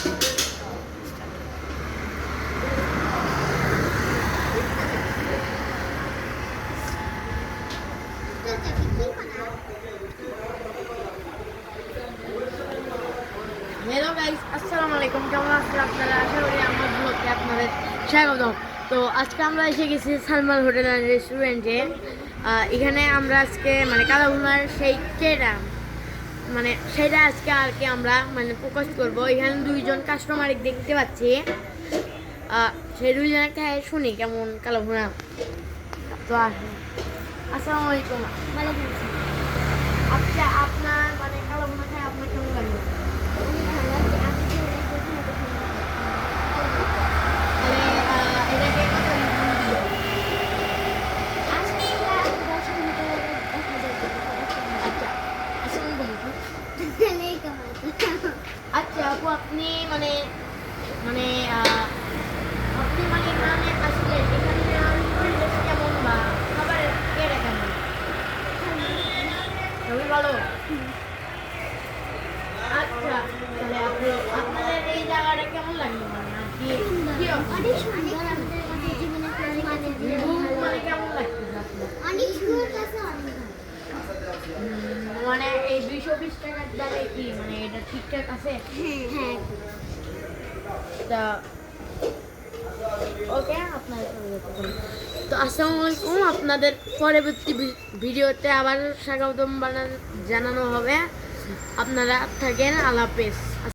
Hello guys, আসসালামু আলাইকুম। কেমন আছেন আপনারা? আশা করি আমার ব্লগে আপনাদের স্বাগতম। তো আজকে আমরা এসে গেছি সালমান হোটেল অ্যান্ড রেস্টুরেন্টে। এখানে আমরা আজকে মানে কালাভুনার সেই কেটা মানে সেটা আজকে আর কি আমরা মানে ফোকাস করবো। এখানে দুইজন কাস্টমার দেখতে পাচ্ছি। সেই দুইজনের খায় শুনি কেমন কালাভুনা। তো আসুন। আসসালামু আলাইকুম। আচ্ছা, আপনার মানে কালাভুনা খায় আপনার কেমন লাগে? আচ্ছা আপু, আপনি মানে মানে আপনি মানে এখানে আসলে এখানকার পরিবেশ কেমন বা খাবারের কেটা কেমন? খুবই ভালো। আচ্ছা, তাহলে আপনি আপনাদের এই জায়গাটা কেমন লাগলো মানে আর কি কি অনেক সুন্দর আমাদের কাছে জীবনে মানে কেমন লাগতেছে আপনার? অনেক সুন্দর কাছে অনেক মানে এই 220 টাকার দামে কি মানে এটা ঠিকঠাক আছে? হ্যাঁ তা ওকে, আপনার তো আসসালামু আলাইকুম। আপনাদের পরবর্তী ভিডিওতে আবার স্বাগতম জানানো হবে। আপনারা থাকেন। আল্লাহ হাফেজ।